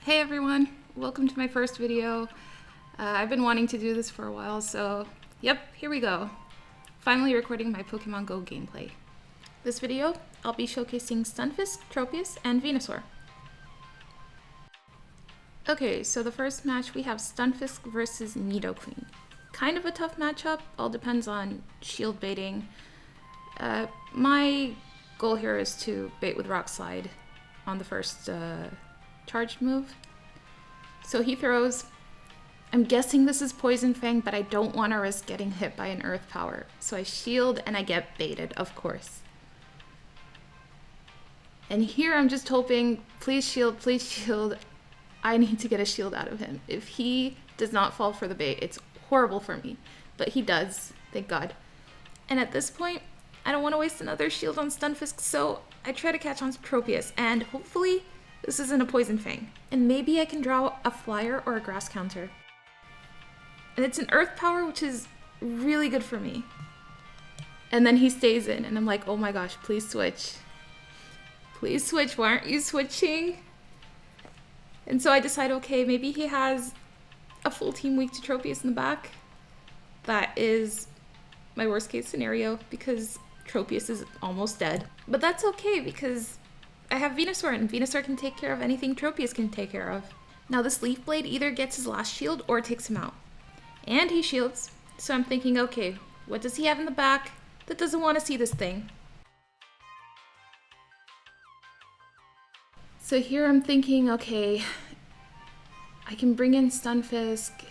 Hey everyone, welcome to my first video. I've been wanting to do this for a while, so yep, here we go. Finally recording my Pokemon Go gameplay. This video, I'll be showcasing Stunfisk, Tropius, and Venusaur. Okay, so the first match we have Stunfisk versus Nidoqueen. Kind of a tough matchup, all depends on shield baiting. My goal here is to bait with Rock Slide on the first charged move. So he throws. I'm guessing this is Poison Fang, but I don't want to risk getting hit by an Earth Power. So I shield and I get baited, of course. And here I'm just hoping, please shield, please shield. I need to get a shield out of him. If he does not fall for the bait, it's horrible for me. But he does, thank God. And at this point, I don't want to waste another shield on Stunfisk, so I try to catch on Tropius, and hopefully this isn't a Poison Fang. And maybe I can draw a Flyer or a Grass counter. And it's an Earth Power, which is really good for me. And then he stays in, and I'm like, oh my gosh, please switch. Please switch, why aren't you switching? And so I decide, okay, maybe he has a full team weak to Tropius in the back. That is my worst case scenario, because Tropius is almost dead. But that's okay, because I have Venusaur, and Venusaur can take care of anything Tropius can take care of. Now this Leaf Blade either gets his last shield or takes him out. And he shields, so I'm thinking, okay, what does he have in the back that doesn't want to see this thing? So here I'm thinking, okay, I can bring in Stunfisk,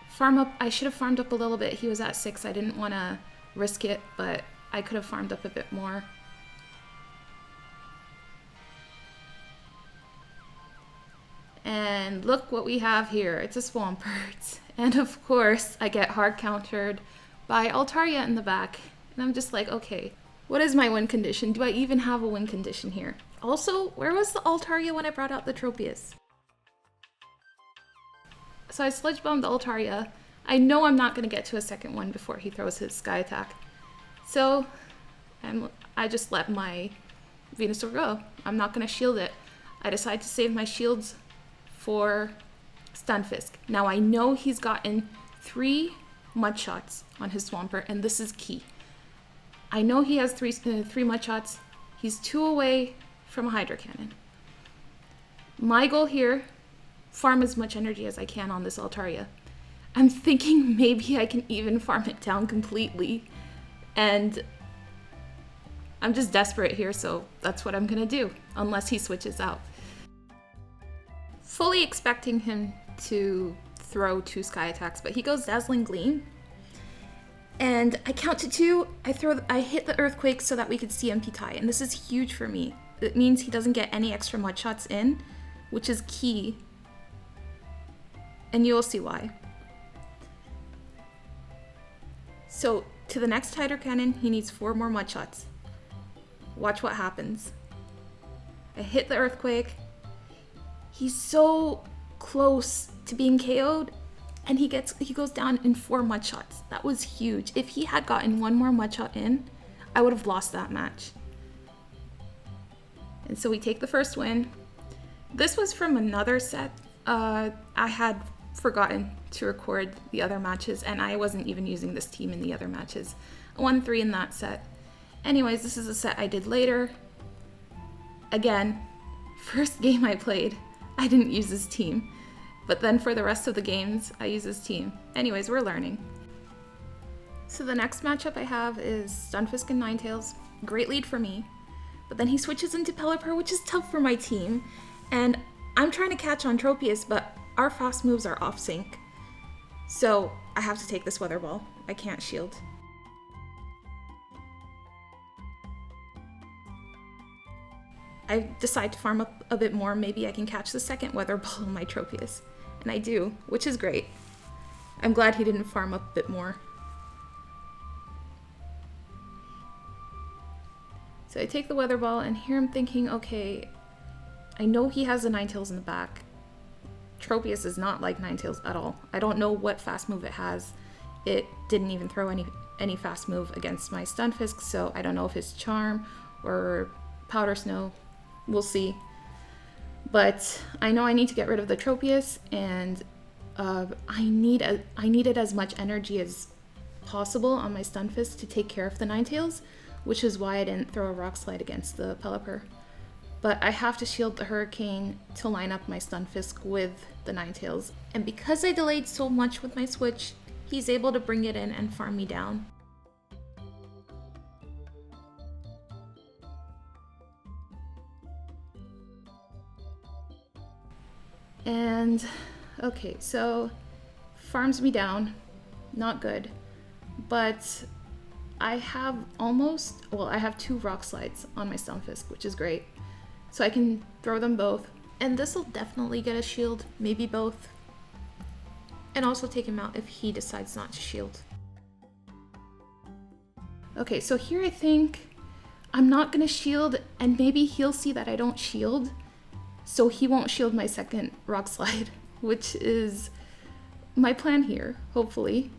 farm up. I should have farmed up a little bit. He was at 6. I didn't want to risk it, but I could have farmed up a bit more. And look what we have here. It's a Swampert. And of course, I get hard countered by Altaria in the back. And I'm just like, okay, what is my win condition? Do I even have a win condition here? Also, where was the Altaria when I brought out the Tropius? So I Sludge Bombed the Altaria. I know I'm not going to get to a second one before he throws his Sky Attack. So I just let my Venusaur go. I'm not going to shield it. I decide to save my shields for Stunfisk. Now I know he's gotten 3 Mud Shots on his Swampert, and this is key. I know he has 3 Mud Shots. He's 2 away from a Hydro Cannon. My goal here, farm as much energy as I can on this Altaria. I'm thinking maybe I can even farm it down completely, and I'm just desperate here, so that's what I'm gonna do, unless he switches out. Fully expecting him to throw 2 Sky Attacks, but he goes Dazzling Gleam. And I count to 2, I hit the Earthquake so that we could see MP tie, and this is huge for me. It means he doesn't get any extra Mud Shots in, which is key. And you'll see why. So to the next Hydro Cannon, he needs 4 more Mud Shots. Watch what happens. I hit the Earthquake. He's so close to being KO'd, and he goes down in 4 Mud Shots. That was huge. If he had gotten 1 more Mud Shot in, I would have lost that match. And so we take the first win. This was from another set. I had forgotten to record the other matches, and I wasn't even using this team in the other matches. I won 3 in that set. Anyways, this is a set I did later. Again, first game I played, I didn't use this team. But then for the rest of the games, I use this team. Anyways, we're learning. So the next matchup I have is Stunfisk and Ninetales. Great lead for me. But then he switches into Pelipper, which is tough for my team. And I'm trying to catch on Tropius, but our fast moves are off sync. So I have to take this Weather Ball. I can't shield. I decide to farm up a bit more. Maybe I can catch the second Weather Ball on my Tropius. And I do, which is great. I'm glad he didn't farm up a bit more. So I take the Weather Ball, and here I'm thinking, okay, I know he has the Ninetales in the back. Tropius is not like Ninetales at all. I don't know what fast move it has. It didn't even throw any fast move against my Stunfisk, so I don't know if it's Charm or Powder Snow. We'll see. But I know I need to get rid of the Tropius, and I needed as much energy as possible on my Stunfisk to take care of the Ninetales, which is why I didn't throw a Rock Slide against the Pelipper. But I have to shield the Hurricane to line up my Stunfisk with the Ninetales. And because I delayed so much with my switch, he's able to bring it in and farm me down. And okay, so farms me down, not good. But I have I have 2 Rock Slides on my Stunfisk, which is great. So I can throw them both. And this will definitely get a shield, maybe both. And also take him out if he decides not to shield. Okay, so here I think I'm not gonna shield, and maybe he'll see that I don't shield, so he won't shield my second Rock Slide, which is my plan here, hopefully.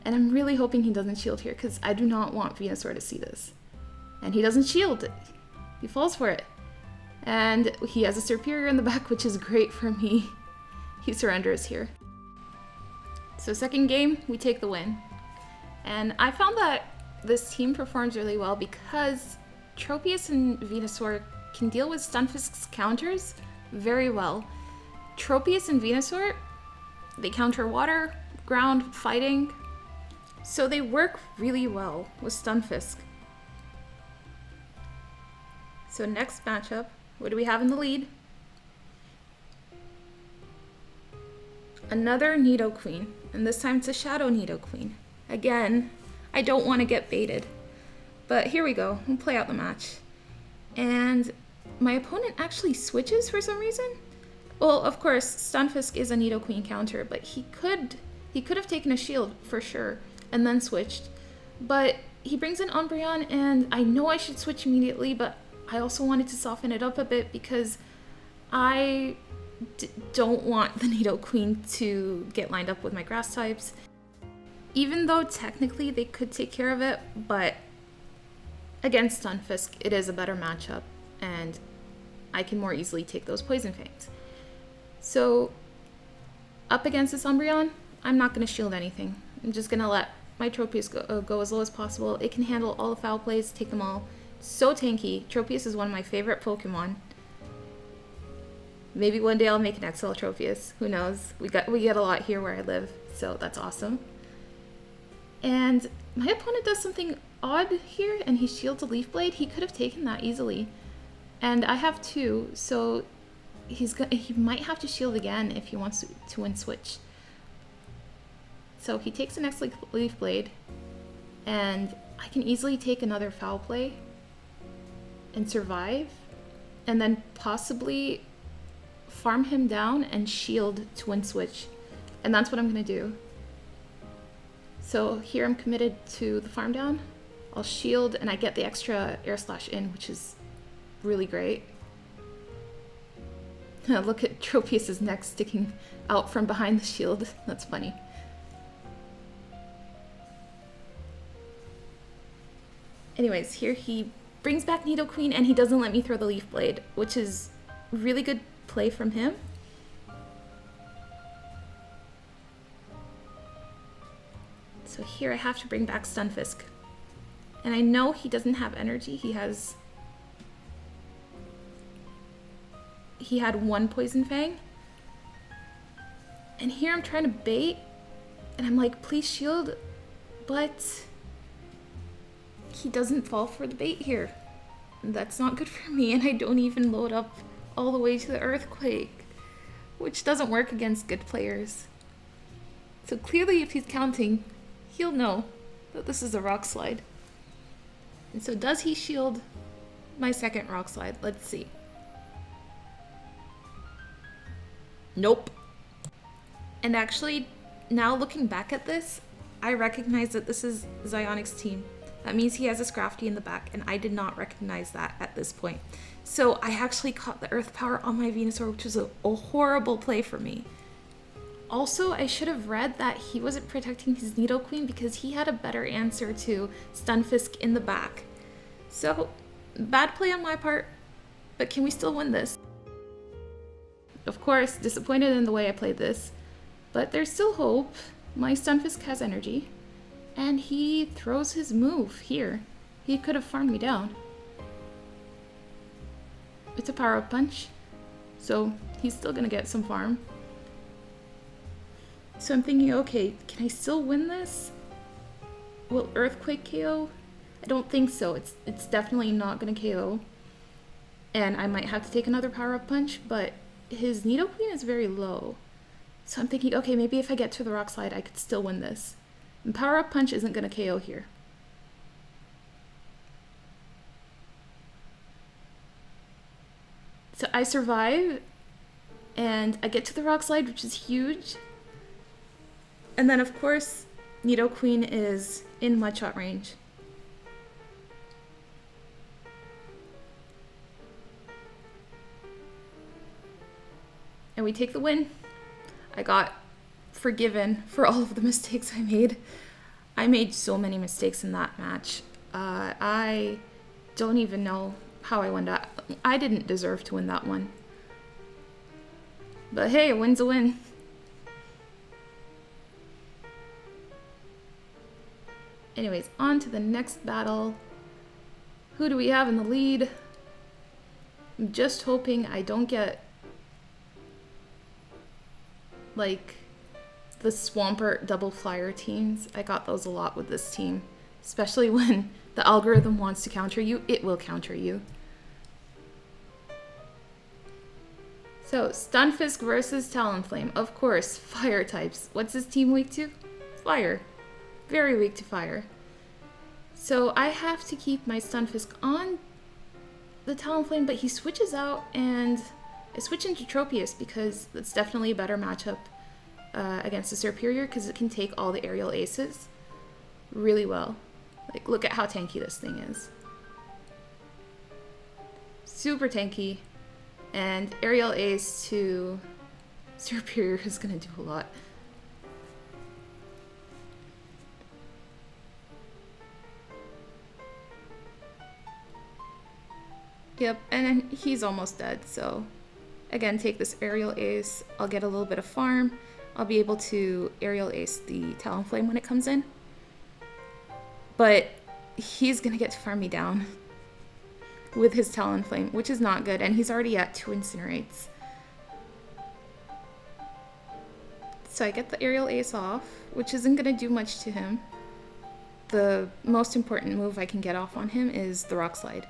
And I'm really hoping he doesn't shield here, because I do not want Venusaur to see this. And he doesn't shield. He falls for it. And he has a Superior in the back, which is great for me. He surrenders here. So second game, we take the win. And I found that this team performs really well because Tropius and Venusaur can deal with Stunfisk's counters very well. Tropius and Venusaur, they counter water, ground, fighting, so they work really well with Stunfisk. So next matchup, what do we have in the lead? Another Nidoqueen, and this time it's a Shadow Nidoqueen. Again, I don't want to get baited, but here we go. We'll play out the match. And my opponent actually switches for some reason. Well, of course, Stunfisk is a Nidoqueen counter, but he could have taken a shield for sure and then switched. But he brings in Umbreon, and I know I should switch immediately, but I also wanted to soften it up a bit because I don't want the Nidoqueen to get lined up with my grass types. Even though technically they could take care of it, but against Stunfisk, it is a better matchup, and I can more easily take those Poison Fangs. So, up against this Umbreon, I'm not going to shield anything. I'm just going to let my Tropius go as low as possible. It can handle all the foul plays, take them all. So tanky. Tropius is one of my favorite Pokemon. Maybe one day I'll make an XL Tropius. Who knows? We get a lot here where I live, so that's awesome. And my opponent does something odd here, and he shields a Leaf Blade. He could have taken that easily. And I have 2, so he might have to shield again if he wants to win switch. So he takes the next Leaf Blade, and I can easily take another foul play and survive, and then possibly farm him down and shield to win switch. And that's what I'm going to do. So here I'm committed to the farm down. I'll shield, and I get the extra Air Slash in, which is really great. Look at Tropius' neck sticking out from behind the shield. That's funny. Anyways, here he brings back Nidoqueen, and he doesn't let me throw the Leaf Blade, which is really good play from him. So here I have to bring back Stunfisk. And I know he doesn't have energy. He had 1 Poison Fang. And here I'm trying to bait, and I'm like, please shield, but he doesn't fall for the bait here. That's not good for me, and I don't even load up all the way to the Earthquake, which doesn't work against good players. So clearly if he's counting, he'll know that this is a Rock Slide. And so does he shield my second Rock Slide? Let's see. Nope. And actually, now looking back at this, I recognize that this is Zionic's team. That means he has a Scrafty in the back, and I did not recognize that at this point. So I actually caught the Earth Power on my Venusaur, which was a horrible play for me. Also, I should have read that he wasn't protecting his Nidoqueen because he had a better answer to Stunfisk in the back. So, bad play on my part, but can we still win this? of course, disappointed in the way I played this. But there's still hope. My Stunfisk has energy. And he throws his move here. He could have farmed me down. It's a power-up punch. So he's still going to get some farm. So I'm thinking, okay, can I still win this? Will Earthquake KO? I don't think so. It's definitely not going to KO. And I might have to take another power-up punch, but his Nidoqueen is very low. So I'm thinking, okay, maybe if I get to the Rock Slide, I could still win this. And power-up punch isn't going to KO here. So I survive, and I get to the Rock Slide, which is huge. And then, of course, Nidoqueen is in Mudshot range. And we take the win. I got forgiven for all of the mistakes I made. I made so many mistakes in that match. I don't even know how I won that. I didn't deserve to win that one. But hey, a win's a win. Anyways, on to the next battle. Who do we have in the lead? I'm just hoping I don't get like the Swampert double flyer teams. I got those a lot with this team. Especially when the algorithm wants to counter you, it will counter you. So, Stunfisk versus Talonflame. Of course, fire types. What's his team weak to? Fire. Very weak to fire. So I have to keep my Stunfisk on the Talonflame, but he switches out, and I switch into Tropius because that's definitely a better matchup against the Superior, because it can take all the aerial aces really well. Like, look at how tanky this thing is. Super tanky. And aerial ace to Superior is going to do a lot. Yep, and he's almost dead, so again, take this aerial ace. I'll get a little bit of farm. I'll be able to aerial ace the Talonflame when it comes in. But he's going to get to farm me down with his Talonflame, which is not good, and he's already at 2 Incinerates. So I get the aerial ace off, which isn't going to do much to him. The most important move I can get off on him is the Rock Slide.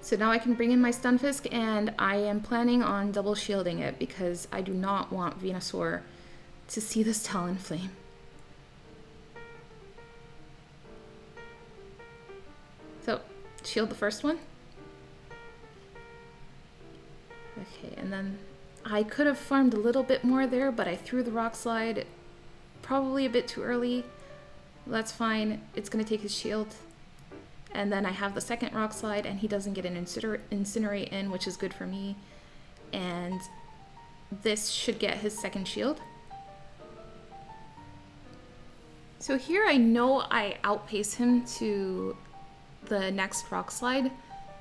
So now I can bring in my Stunfisk, and I am planning on double shielding it because I do not want Venusaur to see this Talonflame. So, shield the first one. Okay, and then I could have farmed a little bit more there, but I threw the Rock Slide probably a bit too early. That's fine. It's going to take his shield. And then I have the second Rock Slide, and he doesn't get an Incinerate in, which is good for me. And this should get his second shield. So here I know I outpace him to the next Rock Slide.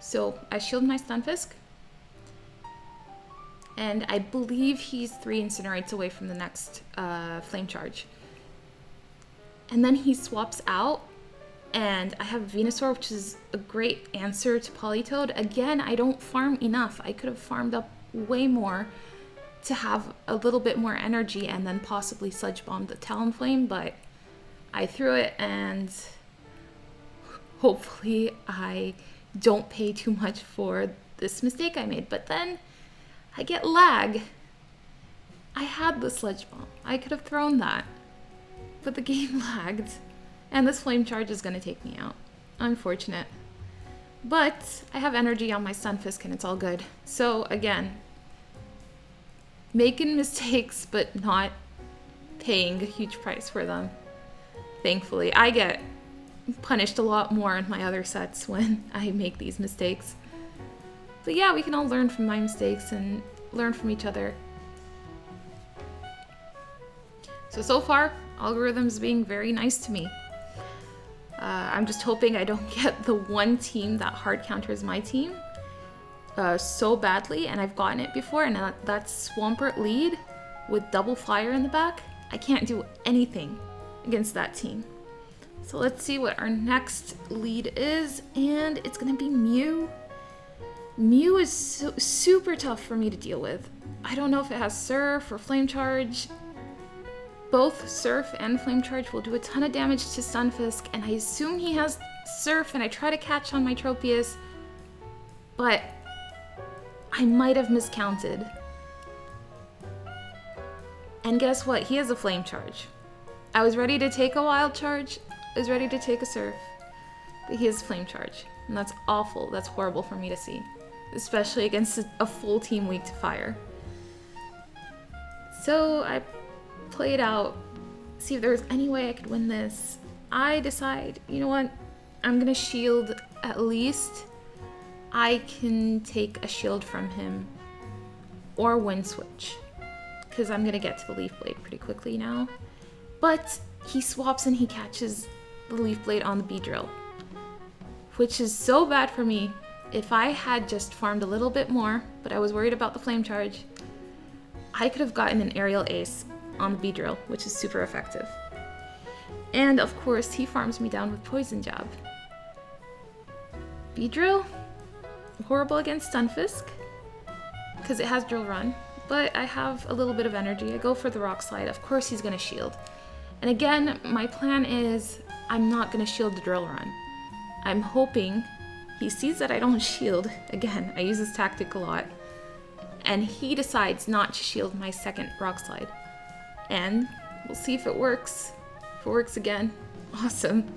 So I shield my Stunfisk. And I believe he's 3 Incinerates away from the next Flame Charge. And then he swaps out. And I have Venusaur, which is a great answer to Politoed. Again, I don't farm enough. I could have farmed up way more to have a little bit more energy and then possibly Sludge Bomb the Talonflame, but I threw it, and hopefully I don't pay too much for this mistake I made. But then I get lag. I had the Sludge Bomb. I could have thrown that, but the game lagged. And this Flame Charge is going to take me out. Unfortunate. But I have energy on my Stunfisk, and it's all good. So again, making mistakes but not paying a huge price for them. Thankfully, I get punished a lot more in my other sets when I make these mistakes. But yeah, we can all learn from my mistakes and learn from each other. So far, algorithm's being very nice to me. I'm just hoping I don't get the one team that hard counters my team so badly, and I've gotten it before, and that's Swampert lead with double fire in the back. I can't do anything against that team. So let's see what our next lead is, and it's gonna be Mew. Mew is super tough for me to deal with. I don't know if it has Surf or Flame Charge. Both Surf and Flame Charge will do a ton of damage to Stunfisk, and I assume he has Surf, and I try to catch on my Tropius, but I might have miscounted. And guess what? He has a Flame Charge. I was ready to take a Wild Charge. I was ready to take a Surf, but he has Flame Charge, and that's awful. That's horrible for me to see, especially against a full team weak to fire. So I played out, see if there was any way I could win this. I decide, you know what? I'm gonna shield at least. I can take a shield from him or Wind Switch, because I'm gonna get to the Leaf Blade pretty quickly now. But he swaps and he catches the Leaf Blade on the Beedrill, which is so bad for me. If I had just farmed a little bit more, but I was worried about the Flame Charge, I could have gotten an Aerial Ace on the Beedrill, which is super effective. And of course, he farms me down with Poison Jab. Beedrill, horrible against Stunfisk, because it has Drill Run, but I have a little bit of energy. I go for the Rock Slide. Of course he's gonna shield. And again, my plan is I'm not gonna shield the Drill Run. I'm hoping he sees that I don't shield. Again, I use this tactic a lot. And he decides not to shield my second Rock Slide. And we'll see if it works. If it works again, awesome.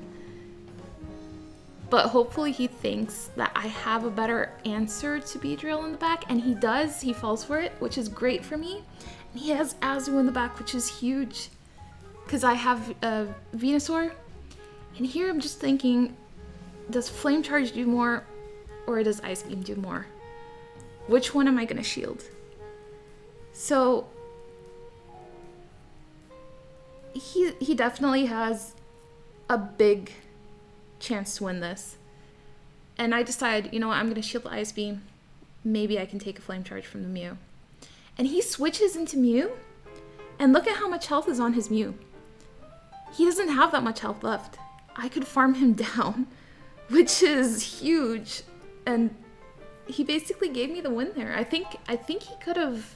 But hopefully he thinks that I have a better answer to Beedrill in the back, and he does. He falls for it, which is great for me. And he has Azu in the back, which is huge, because I have Venusaur. And here I'm just thinking, does Flame Charge do more, or does Ice Beam do more? Which one am I gonna shield? So he definitely has a big chance to win this. And I decide, you know what, I'm gonna shield the Ice Beam. Maybe I can take a Flame Charge from the Mew. And he switches into Mew, and look at how much health is on his Mew. He doesn't have that much health left. I could farm him down, which is huge. And he basically gave me the win there. I think he could have,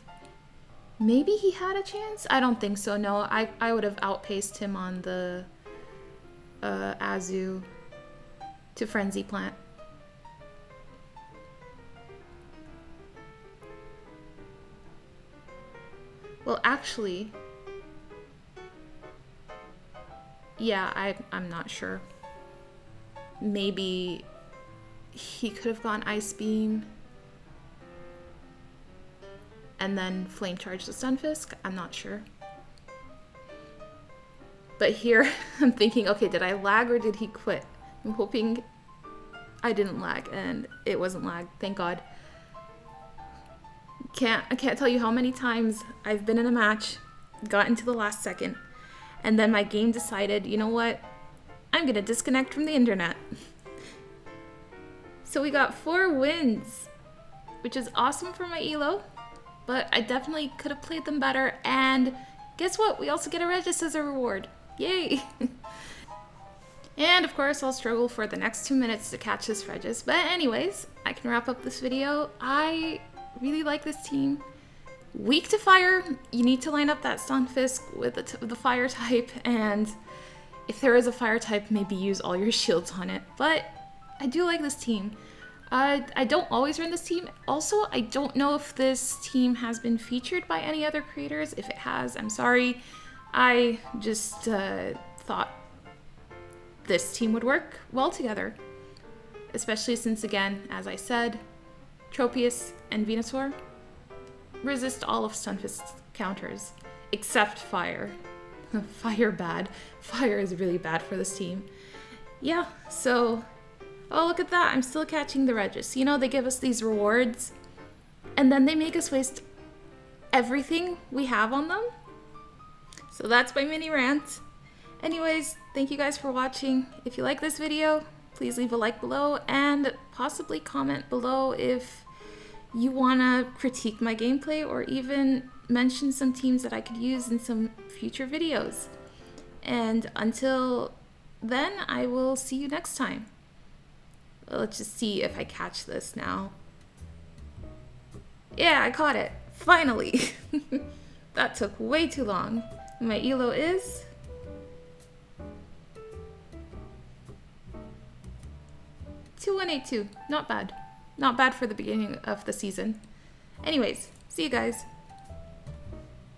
maybe he had a chance. I don't think so. No, I would have outpaced him on the Azu to Frenzy Plant. Well, actually, yeah, I'm not sure. Maybe he could have gone Ice Beam and then Flame Charge the Stunfisk. I'm not sure. But here I'm thinking, okay, did I lag or did he quit? I'm hoping I didn't lag, and it wasn't lag, thank God. I can't tell you how many times I've been in a match, got into the last second, and then my game decided, you know what? I'm gonna disconnect from the internet. So we got 4 wins, which is awesome for my elo, but I definitely could have played them better. And guess what? We also get a Regis as a reward. Yay! And of course, I'll struggle for the next 2 minutes to catch this Regis. But anyways, I can wrap up this video. I really like this team. Weak to fire, you need to line up that Stunfisk with the fire type, and if there is a fire type, maybe use all your shields on it. But I do like this team. I don't always run this team. Also, I don't know if this team has been featured by any other creators. If it has, I'm sorry. I just thought this team would work well together. Especially since, again, as I said, Tropius and Venusaur resist all of Stunfisk's counters, except fire. Fire bad. Fire is really bad for this team. Yeah, so, oh, look at that. I'm still catching the Regis. You know, they give us these rewards, and then they make us waste everything we have on them. So that's my mini rant. Anyways, thank you guys for watching. If you like this video, please leave a like below and possibly comment below if you want to critique my gameplay or even mention some teams that I could use in some future videos. And until then, I will see you next time. Let's just see if I catch this now. Yeah, I caught it. Finally. That took way too long. My elo is... $2182. Not bad. Not bad for the beginning of the season. Anyways, see you guys.